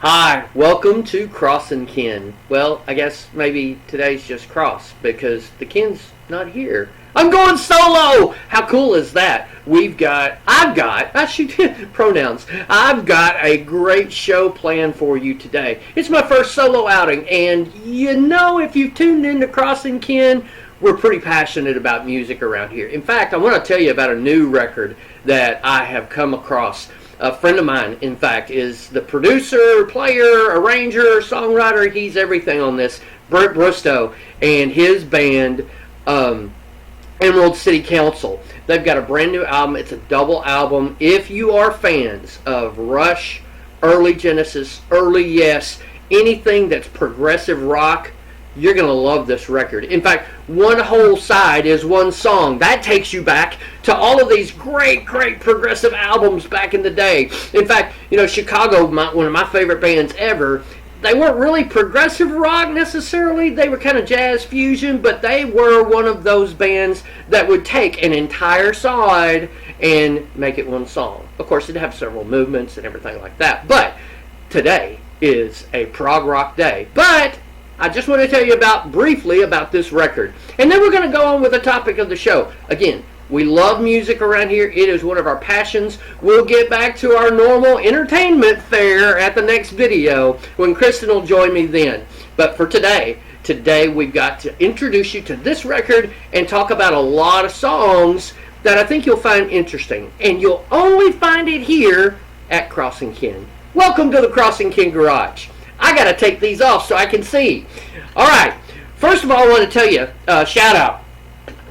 Hi, welcome to Cross and Ken. Well, I guess maybe today's just Cross because the Ken's not here. I'm going solo! How cool is that? I should pronouns. I've got a great show planned for you today. It's my first solo outing, and if you've tuned into Cross and Ken, we're pretty passionate about music around here. In fact, I want to tell you about a new record that I have come across. A friend of mine, in fact, is the producer, player, arranger, songwriter. He's everything on this. Brent Bristow and his band, Emerald City Council. They've got a brand new album. It's a double album. If you are fans of Rush, early Genesis, early Yes, anything that's progressive rock, you're going to love this record. In fact, one whole side is one song. That takes you back to all of these great progressive albums back in the day. In fact, Chicago, one of my favorite bands ever, they weren't really progressive rock necessarily. They were kind of jazz fusion, but they were one of those bands that would take an entire side and make it one song. Of course, it'd have several movements and everything like that. But today is a prog rock day. But I just want to tell you briefly about this record. And then we're going to go on with the topic of the show. Again, we love music around here. It is one of our passions. We'll get back to our normal entertainment fare at the next video when Kristen will join me then. But for today we've got to introduce you to this record and talk about a lot of songs that I think you'll find interesting. And you'll only find it here at Cross and Ken. Welcome to the Cross and Ken Garage. I got to take these off so I can see. All right. First of all, I want to tell you, shout out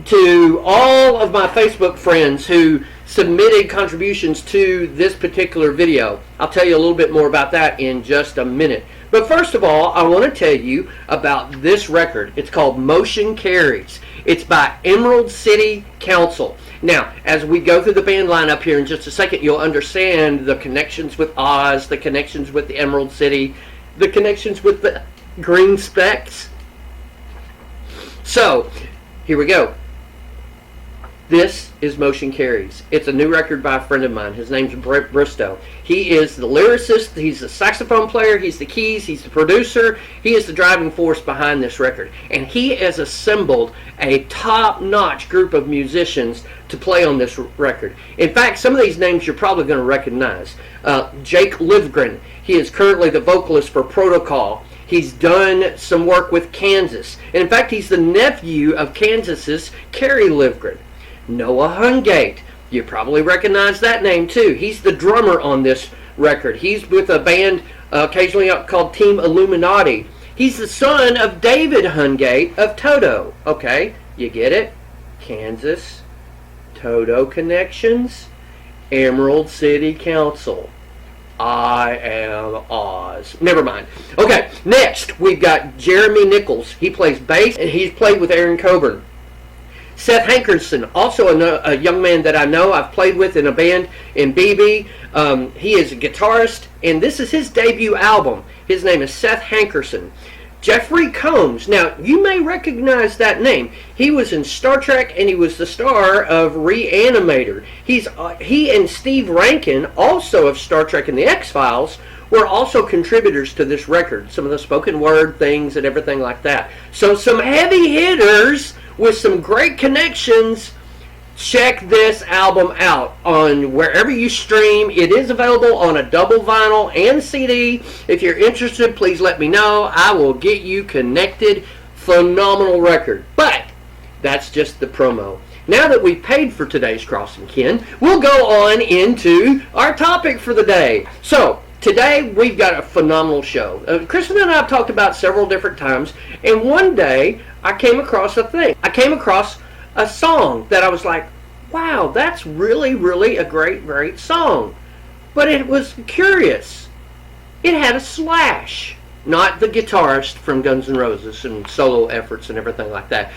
to all of my Facebook friends who submitted contributions to this particular video. I'll tell you a little bit more about that in just a minute. But first of all, I want to tell you about this record. It's called Motion Carries. It's by Emerald City Council. Now, as we go through the band lineup here in just a second, you'll understand the connections with Oz, the connections with the Emerald City, the connections with the Green Specks. So, here we go. This is Motion Carries. It's a new record by a friend of mine. His name's Brent Bristow. He is the lyricist, he's the saxophone player, he's the keys, he's the producer, he is the driving force behind this record. And he has assembled a top-notch group of musicians to play on this record. In fact, some of these names you're probably going to recognize. Jake Livgren, he is currently the vocalist for Protocol. He's done some work with Kansas. And in fact, he's the nephew of Kansas's Kerry Livgren. Noah Hungate, you probably recognize that name too. He's the drummer on this record. He's with a band occasionally called Team Illuminati. He's the son of David Hungate of Toto. Okay, you get it? Kansas, Toto connections, Emerald City Council. I am Oz. Never mind. Okay, next we've got Jeremy Nichols. He plays bass and he's played with Aaron Coburn. Seth Hankerson, also a young man that I know. I've played with in a band in BB. He is a guitarist, and this is his debut album. His name is Seth Hankerson. Jeffrey Combs. Now, you may recognize that name. He was in Star Trek, and he was the star of Reanimator. He and Steve Rankin, also of Star Trek and the X-Files, were also contributors to this record. Some of the spoken word things and everything like that. So some heavy hitters with some great connections. Check this album out on wherever you stream. It is available on a double vinyl and CD. If you're interested, please let me know. I will get you connected. Phenomenal record. But that's just the promo. Now that we've paid for today's Cross and Ken, we'll go on into our topic for the day. So, today we've got a phenomenal show. Kristen and I have talked about several different times, and one day I came across a thing. I came across a song that I was like, wow, that's really a great song. But it was curious. It had a Slash, not the guitarist from Guns N' Roses and solo efforts and everything like that.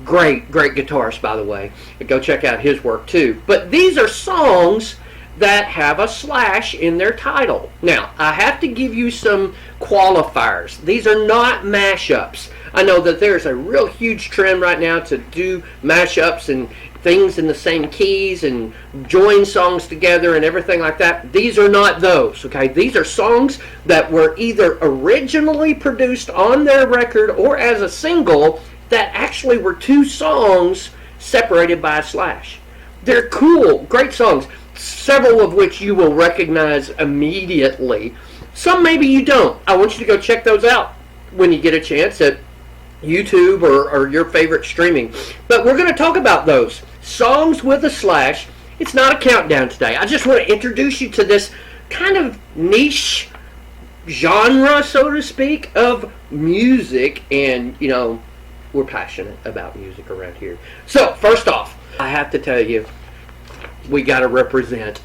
Great guitarist, by the way. Go check out his work too. But these are songs that have a Slash in their title. Now, I have to give you some qualifiers. These are not mashups. I know that there's a real huge trend right now to do mashups and things in the same keys and join songs together and everything like that. These are not those, okay? These are songs that were either originally produced on their record or as a single that actually were two songs separated by a slash. They're cool, great songs, several of which you will recognize immediately. Some maybe you don't. I want you to go check those out when you get a chance at YouTube or your favorite streaming. But we're going to talk about those songs with a slash. It's not a countdown today. I just want to introduce you to this kind of niche genre, so to speak, of music. And, you know, we're passionate about music around here. So, first off, I have to tell you, we got to represent.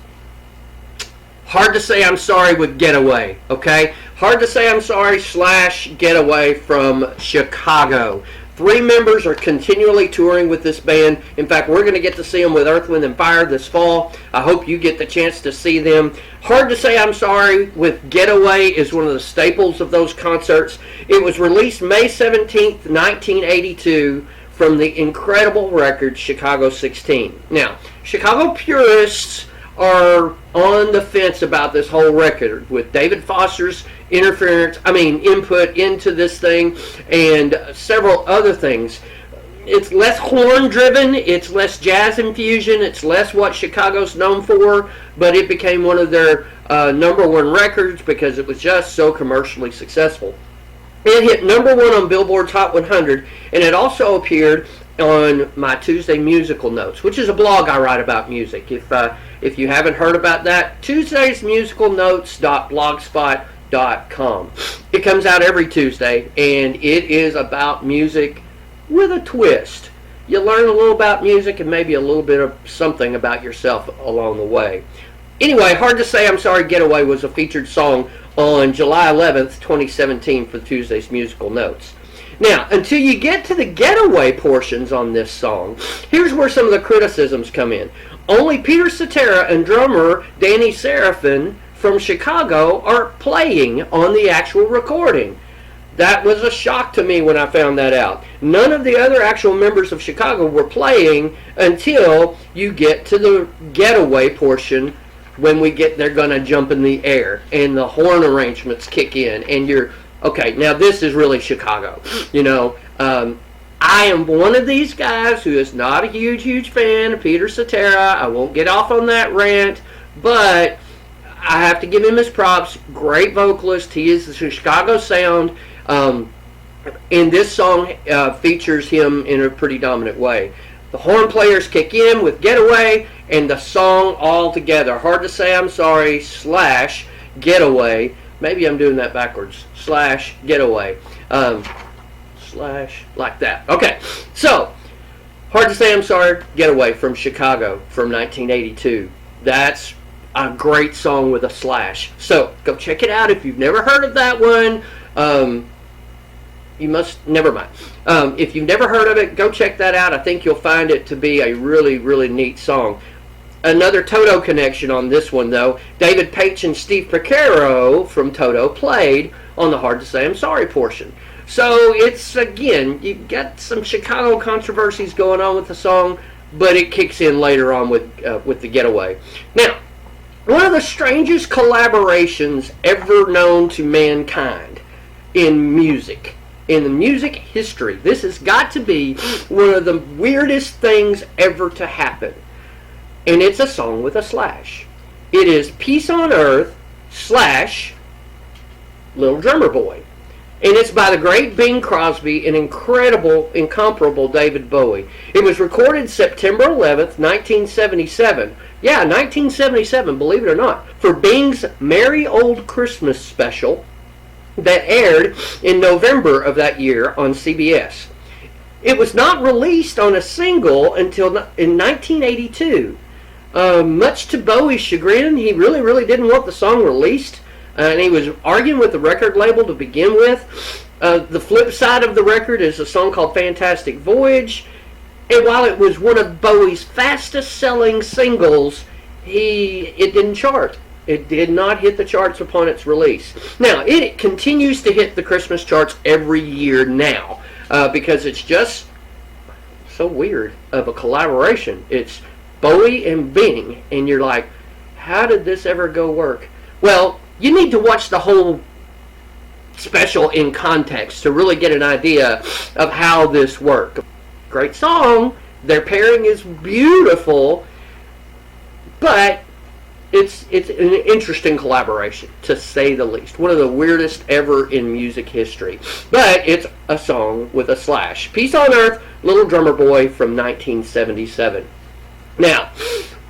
Hard to Say I'm Sorry with Getaway, okay? Hard to Say I'm Sorry / Getaway from Chicago. 3 members are continually touring with this band. In fact, we're going to get to see them with Earth, Wind & Fire this fall. I hope you get the chance to see them. Hard to Say I'm Sorry with Getaway is one of the staples of those concerts. It was released May 17th, 1982 from the incredible record Chicago 16. Now, Chicago purists are on the fence about this whole record with David Foster's input into this thing and several other things. It's less horn driven, it's less jazz infusion, it's less what Chicago's known for, but it became one of their #1 records because it was just so commercially successful. It hit #1 on Billboard's Hot 100, and it also appeared on my Tuesday Musical Notes, which is a blog I write about music. If you haven't heard about that, tuesdaysmusicalnotes.blogspot.com. It comes out every Tuesday, and it is about music with a twist. You learn a little about music and maybe a little bit of something about yourself along the way. Anyway, Hard to Say I'm Sorry Getaway was a featured song on July 11th, 2017 for Tuesday's Musical Notes. Now, until you get to the Getaway portions on this song, here's where some of the criticisms come in. Only Peter Cetera and drummer Danny Serafin from Chicago are playing on the actual recording. That was a shock to me when I found that out. None of the other actual members of Chicago were playing until you get to the Getaway portion. When they're going to jump in the air and the horn arrangements kick in and you're, okay, now this is really Chicago. You know, I am one of these guys who is not a huge fan of Peter Cetera. I won't get off on that rant, but I have to give him his props. Great vocalist. He is the Chicago sound. And this song features him in a pretty dominant way. The horn players kick in with Getaway, and the song all together. Hard to Say I'm Sorry / Getaway. Maybe I'm doing that backwards. / Getaway. Like that. Okay, so Hard to Say I'm Sorry Getaway from Chicago from 1982. That's a great song with a slash. So go check it out if you've never heard of that one. You must, never mind. If you've never heard of it, go check that out. I think you'll find it to be a really neat song. Another Toto connection on this one, though. David Paich and Steve Porcaro from Toto played on the Hard to Say I'm Sorry portion. So it's, again, you've got some Chicago controversies going on with the song, but it kicks in later on with the Getaway. Now, one of the strangest collaborations ever known to mankind in music. In the music history, this has got to be one of the weirdest things ever to happen. And it's a song with a slash. It is Peace on Earth / Little Drummer Boy. And it's by the great Bing Crosby and incomparable David Bowie. It was recorded September 11th, 1977. Yeah, 1977, believe it or not. For Bing's Merry Old Christmas special that aired in November of that year on CBS. It was not released on a single until in 1982. Much to Bowie's chagrin, he really didn't want the song released, and he was arguing with the record label to begin with. The flip side of the record is a song called Fantastic Voyage, and while it was one of Bowie's fastest selling singles, it didn't chart. It did not hit the charts upon its release. Now, it continues to hit the Christmas charts every year now, because it's just so weird of a collaboration. It's Bowie and Bing, and you're like, how did this ever go work? Well, you need to watch the whole special in context to really get an idea of how this worked. Great song. Their pairing is beautiful, but it's an interesting collaboration, to say the least. One of the weirdest ever in music history. But it's a song with a slash. Peace on Earth, Little Drummer Boy from 1977. Now,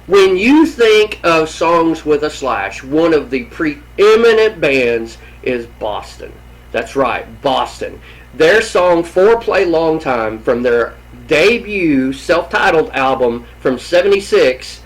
when you think of songs with a slash, one of the preeminent bands is Boston. That's right, Boston. Their song Foreplay Long Time from their debut self-titled album from '76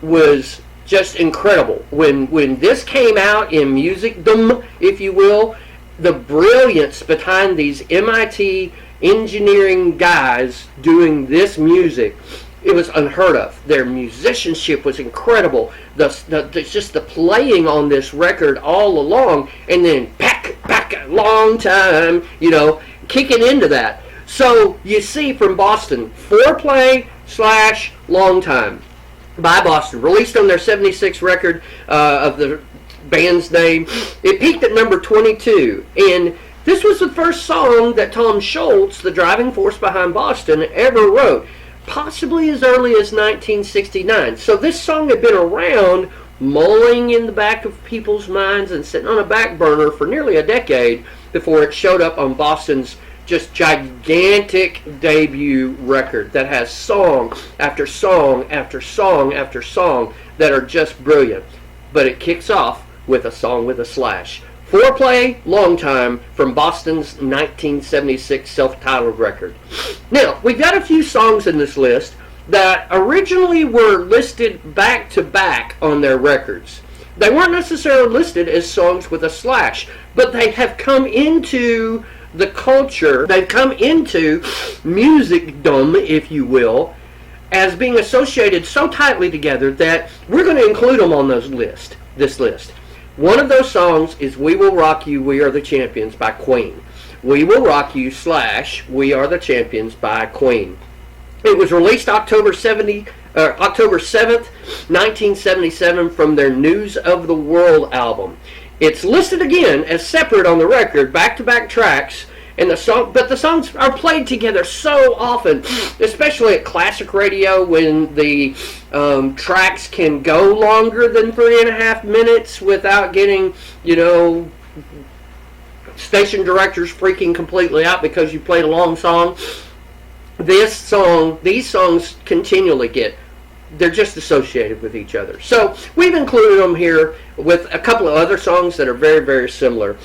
was just incredible. When this came out in musicdom, if you will, the brilliance behind these MIT engineering guys doing this music, it was unheard of. Their musicianship was incredible. Just the playing on this record all along, and then back a long time, kicking into that. So you see from Boston, Foreplay / Long Time by Boston, released on their '76 record of the band's name. It peaked at number 22, and this was the first song that Tom Scholz, the driving force behind Boston, ever wrote, possibly as early as 1969. So this song had been around, mulling in the back of people's minds and sitting on a back burner for nearly a decade before it showed up on Boston's just gigantic debut record that has song after song after song after song that are just brilliant. But it kicks off with a song with a slash. Foreplay Long Time from Boston's 1976 self-titled record. Now, we've got a few songs in this list that originally were listed back to back on their records. They weren't necessarily listed as songs with a slash, but they have come into the culture, they've come into musicdom, if you will, as being associated so tightly together that we're going to include them on this list. One of those songs is We Will Rock You, We Are the Champions by Queen. We Will Rock You / We Are the Champions by Queen. It was released October 7th, 1977 from their News of the World album. It's listed again as separate on the record, back-to-back tracks, and the songs are played together so often, especially at classic radio when the tracks can go longer than 3.5 minutes without getting, station directors freaking completely out because you played a long song. These songs continually they're just associated with each other. So we've included them here with a couple of other songs that are very, very similar.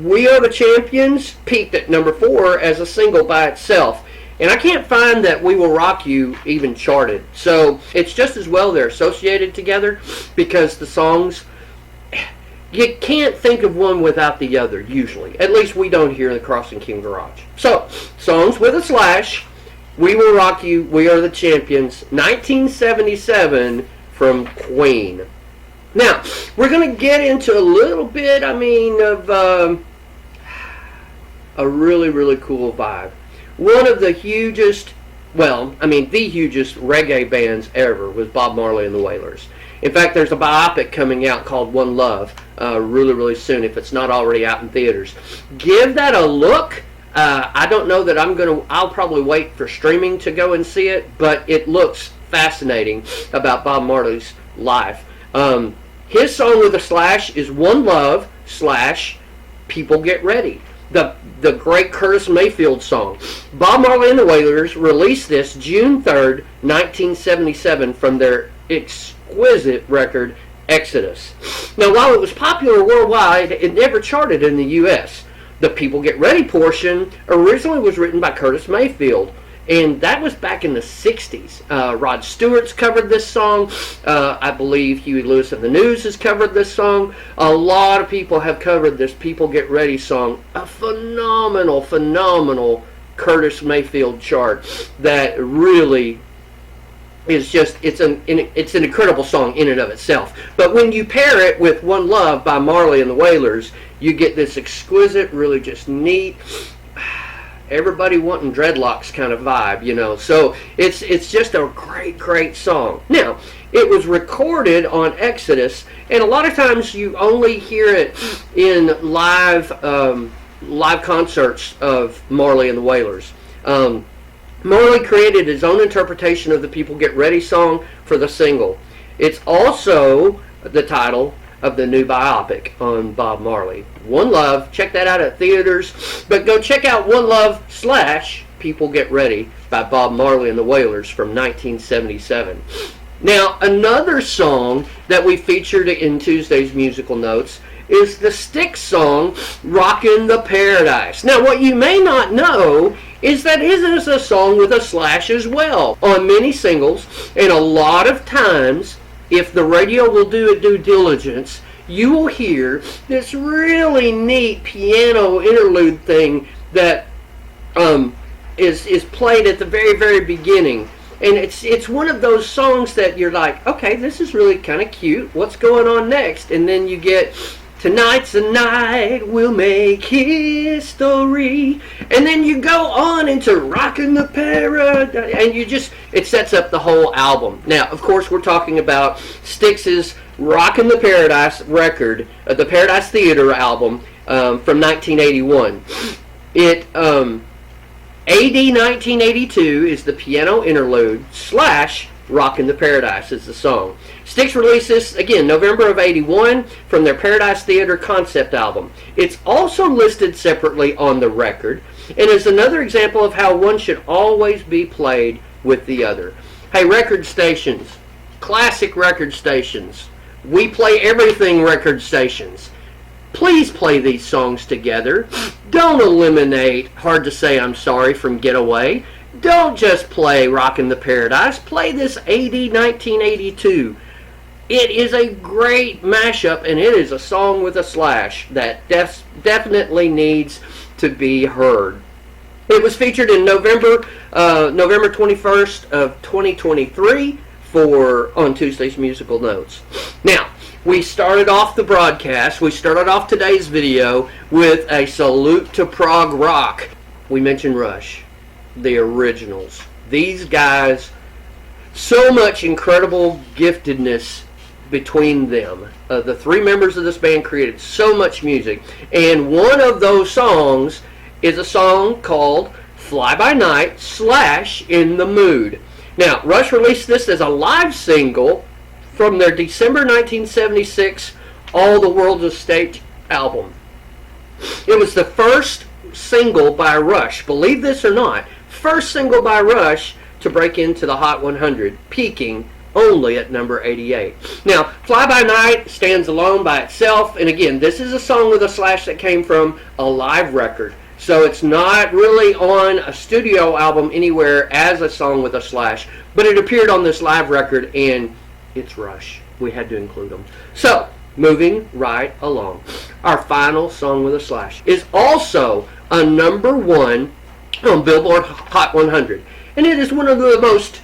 We Are the Champions peaked at number 4 as a single by itself. And I can't find that We Will Rock You even charted. So it's just as well they're associated together because the songs, you can't think of one without the other, usually. At least we don't here in the Crossing King Garage. So, songs with a slash. We Will Rock You, We Are the Champions, 1977 from Queen. Now, we're going to get into a little bit, of a really, really cool vibe. One of the hugest, the hugest reggae bands ever was Bob Marley and the Wailers. In fact, there's a biopic coming out called One Love really, really soon, if it's not already out in theaters. Give that a look. I don't know that I'll probably wait for streaming to go and see it, but it looks fascinating about Bob Marley's life. His song with a slash is One Love / People Get Ready, the great Curtis Mayfield song. Bob Marley and the Wailers released this June 3rd, 1977 from their exquisite record, Exodus. Now, while it was popular worldwide, it never charted in the U.S. The People Get Ready portion originally was written by Curtis Mayfield, and that was back in the 60s. Rod Stewart's covered this song. I believe Huey Lewis and the News has covered this song. A lot of people have covered this People Get Ready song. A phenomenal, phenomenal Curtis Mayfield chart that really is just, it's an incredible song in and of itself. But when you pair it with One Love by Marley and the Wailers, you get this exquisite, really just neat, everybody wanting dreadlocks kind of vibe, you know. So it's just a great song. Now, it was recorded on Exodus, and a lot of times you only hear it in live concerts of Marley and the Wailers. Marley created his own interpretation of the People Get Ready song for the single. It's also the title of the new biopic on Bob Marley, One Love. Check that out at theaters, but go check out One Love / People Get Ready by Bob Marley and the Wailers from 1977. Now, another song that we featured in Tuesday's musical notes is the Styx song, Rockin' the Paradise. Now, what you may not know is that it is a song with a slash as well on many singles, and a lot of times, if the radio will do a due diligence, you will hear this really neat piano interlude thing that is played at the very beginning. And it's one of those songs that you're like, okay, this is really kind of cute. What's going on next? And then you get, tonight's the night we'll make history. And then you go on into Rockin' the Paradise. And it sets up the whole album. Now, of course, we're talking about Styx's Rockin' the Paradise record, the Paradise Theater album from 1981. AD 1982 is the piano interlude / Rockin' the Paradise is the song. Styx released this, again, November of 81 from their Paradise Theater concept album. It's also listed separately on the record and is another example of how one should always be played with the other. Hey, record stations, classic record stations, we play everything record stations. Please play these songs together. Don't eliminate Hard to Say I'm Sorry from Getaway. Don't just play Rockin' the Paradise. Play this AD 1982. It is a great mashup, and it is a song with a slash that definitely needs to be heard. It was featured in November 21st of 2023 on Tuesday's Musical Notes. Now, we started off the broadcast, we started off today's video with a salute to prog rock. We mentioned Rush, the originals. These guys, so much incredible giftedness between them. The three members of this band created so much music, and one of those songs is a song called Fly By Night / In the Mood. Now, Rush released this as a live single from their December 1976 All the World's a Stage album. It was the first single by Rush, believe this or not, first single by Rush to break into the Hot 100, peaking only at number 88. Now, Fly By Night stands alone by itself, and again, this is a song with a slash that came from a live record. So it's not really on a studio album anywhere as a song with a slash, but it appeared on this live record, and it's Rush. We had to include them. So, moving right along. Our final song with a slash is also a number 1 on Billboard Hot 100. And it is one of the most...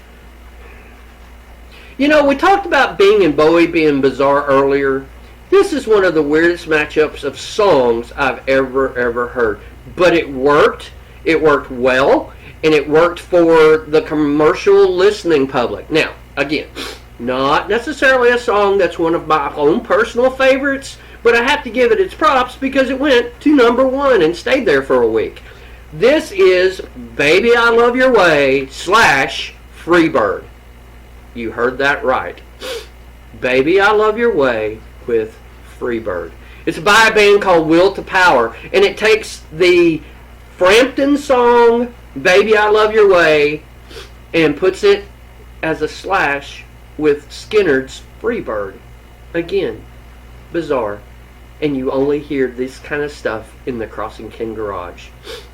You know, we talked about Bing and Bowie being bizarre earlier. This is one of the weirdest matchups of songs I've ever heard. But it worked. It worked well. And it worked for the commercial listening public. Now, again... Not necessarily a song that's one of my own personal favorites, but I have to give it its props because it went to number 1 and stayed there for a week. This is Baby I Love Your Way / Freebird. You heard that right. Baby I Love Your Way with Freebird. It's by a band called Will to Power, and it takes the Frampton song Baby I Love Your Way and puts it as a slash with Skinner's Freebird. Again, bizarre. And you only hear this kind of stuff in the Crossing King Garage.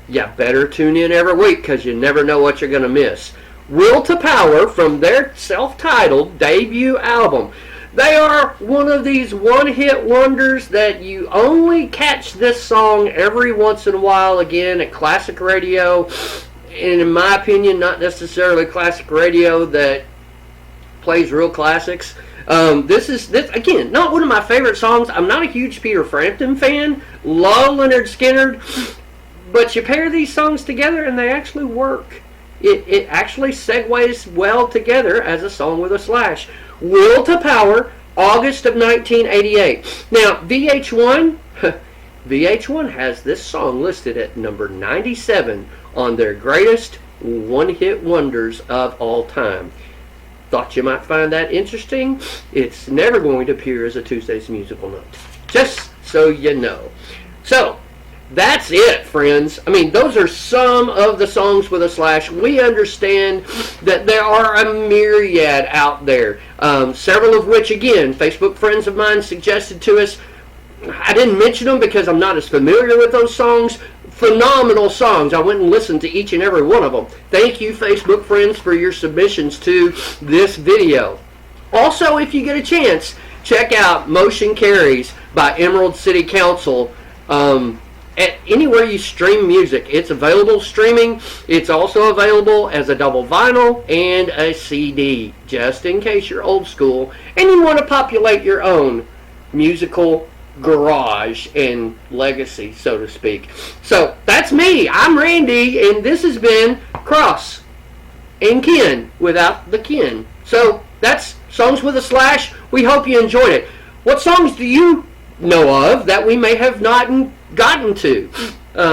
You better tune in every week because you never know what you're going to miss. Will to Power from their self-titled debut album. They are one of these one-hit wonders that you only catch this song every once in a while again at classic radio. And in my opinion, not necessarily classic radio that plays real classics. This again, not one of my favorite songs. I'm not a huge Peter Frampton fan. Love Lynyrd Skynyrd. But you pair these songs together and they actually work. It actually segues well together as a song with a slash. Will to Power, August of 1988. Now, VH1 has this song listed at number 97 on their greatest one-hit wonders of all time. Thought you might find that interesting? It's never going to appear as a Tuesday's Musical Note. Just so you know. So, that's it, friends. I mean, those are some of the songs with a slash. We understand that there are a myriad out there. Several of which, again, Facebook friends of mine suggested to us. I didn't mention them because I'm not as familiar with those songs. Phenomenal songs. I went and listened to each and every one of them. Thank you, Facebook friends, for your submissions to this video. Also, if you get a chance, check out Motion Carries by Emerald City Council. Anywhere you stream music, it's available streaming. It's also available as a double vinyl and a CD, just in case you're old school and you want to populate your own musical garage and legacy, so to speak. So that's me. I'm Randy, and this has been Cross and Ken without the Ken. So that's Songs with a Slash. We hope you enjoyed it. What songs do you know of that we may have not gotten to?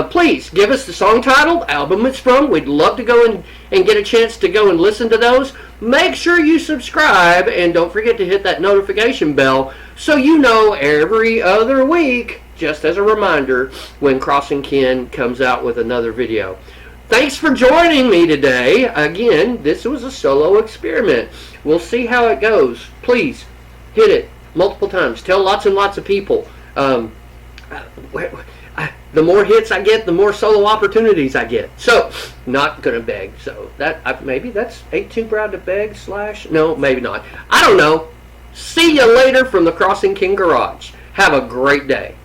Please give us the song title, album it's from. We'd love to go and get a chance to go and listen to those. Make sure you subscribe and don't forget to hit that notification bell so you know every other week, just as a reminder, when Cross and Ken comes out with another video. Thanks for joining me today. Again, this was a solo experiment. We'll see how it goes. Please hit it multiple times. Tell lots and lots of people. The more hits I get, the more solo opportunities I get. So, not gonna beg. So that maybe that's ain't too proud to beg slash. No, maybe not. I don't know. See you later from the Cross and Ken Garage. Have a great day.